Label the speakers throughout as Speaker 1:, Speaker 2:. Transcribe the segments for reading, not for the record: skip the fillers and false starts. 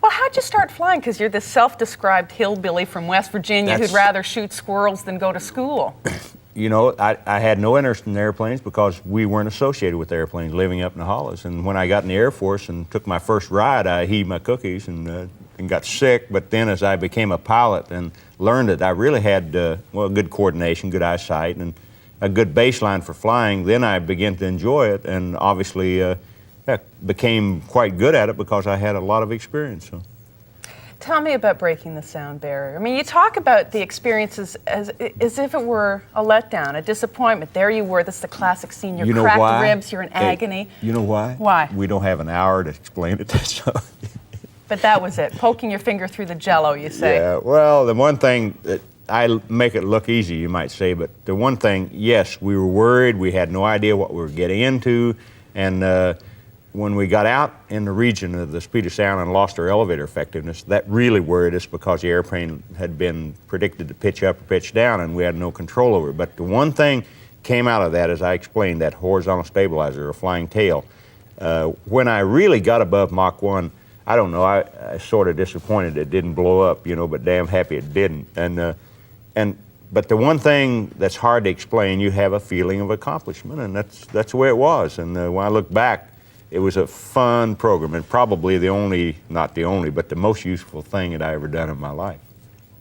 Speaker 1: Well, how'd you start flying? Because you're this self-described hillbilly from West Virginia who'd rather shoot squirrels than go to school.
Speaker 2: You know, I had no interest in airplanes because we weren't associated with airplanes living up in the hollows. And when I got in the Air Force and took my first ride, I heaved my cookies and got sick. But then as I became a pilot and learned that I really had, well, good coordination, good eyesight, and a good baseline for flying, then I began to enjoy it and obviously became quite good at it because I had a lot of experience. So.
Speaker 1: Tell me about breaking the sound barrier. I mean, you talk about the experiences as if it were a letdown, a disappointment. There you were. This is the classic scene. You're cracked ribs. You're in agony.
Speaker 2: You know why?
Speaker 1: Why?
Speaker 2: We don't have an hour to explain it. So.
Speaker 1: But that was it. Poking your finger through the jello, you say.
Speaker 2: Yeah. Well, the one thing that I make it look easy, you might say, but the one thing, yes, we were worried. We had no idea what we were getting into, and when we got out in the region of the speed of sound and lost our elevator effectiveness, that really worried us because the airplane had been predicted to pitch up or pitch down and we had no control over it. But the one thing came out of that, as I explained, that horizontal stabilizer or flying tail. When I really got above Mach 1, I don't know, I sort of disappointed it didn't blow up, you know, but damn happy it didn't. But the one thing that's hard to explain, you have a feeling of accomplishment, and that's the way it was. And when I look back, it was a fun program, and probably not the only, but the most useful thing that I ever done in my life.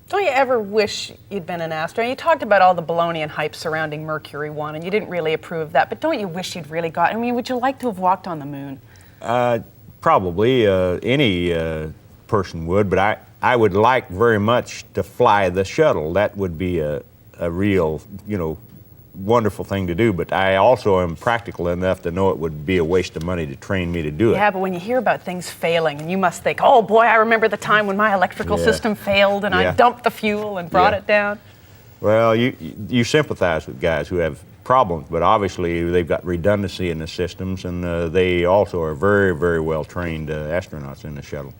Speaker 1: Don't you ever wish you'd been an astronaut? You talked about all the baloney and hype surrounding Mercury 1, and you didn't really approve of that, but don't you wish you'd really got, I mean, would you like to have walked on the moon?
Speaker 2: Probably any person would, but I would like very much to fly the shuttle. That would be a real, you know, wonderful thing to do, but I also am practical enough to know it would be a waste of money to train me to do it.
Speaker 1: Yeah, but when you hear about things failing, and you must think, oh boy, I remember the time when my electrical system failed and I dumped the fuel and brought it down.
Speaker 2: Well, you sympathize with guys who have problems, but obviously they've got redundancy in the systems, and they also are very, very well trained astronauts in the shuttle.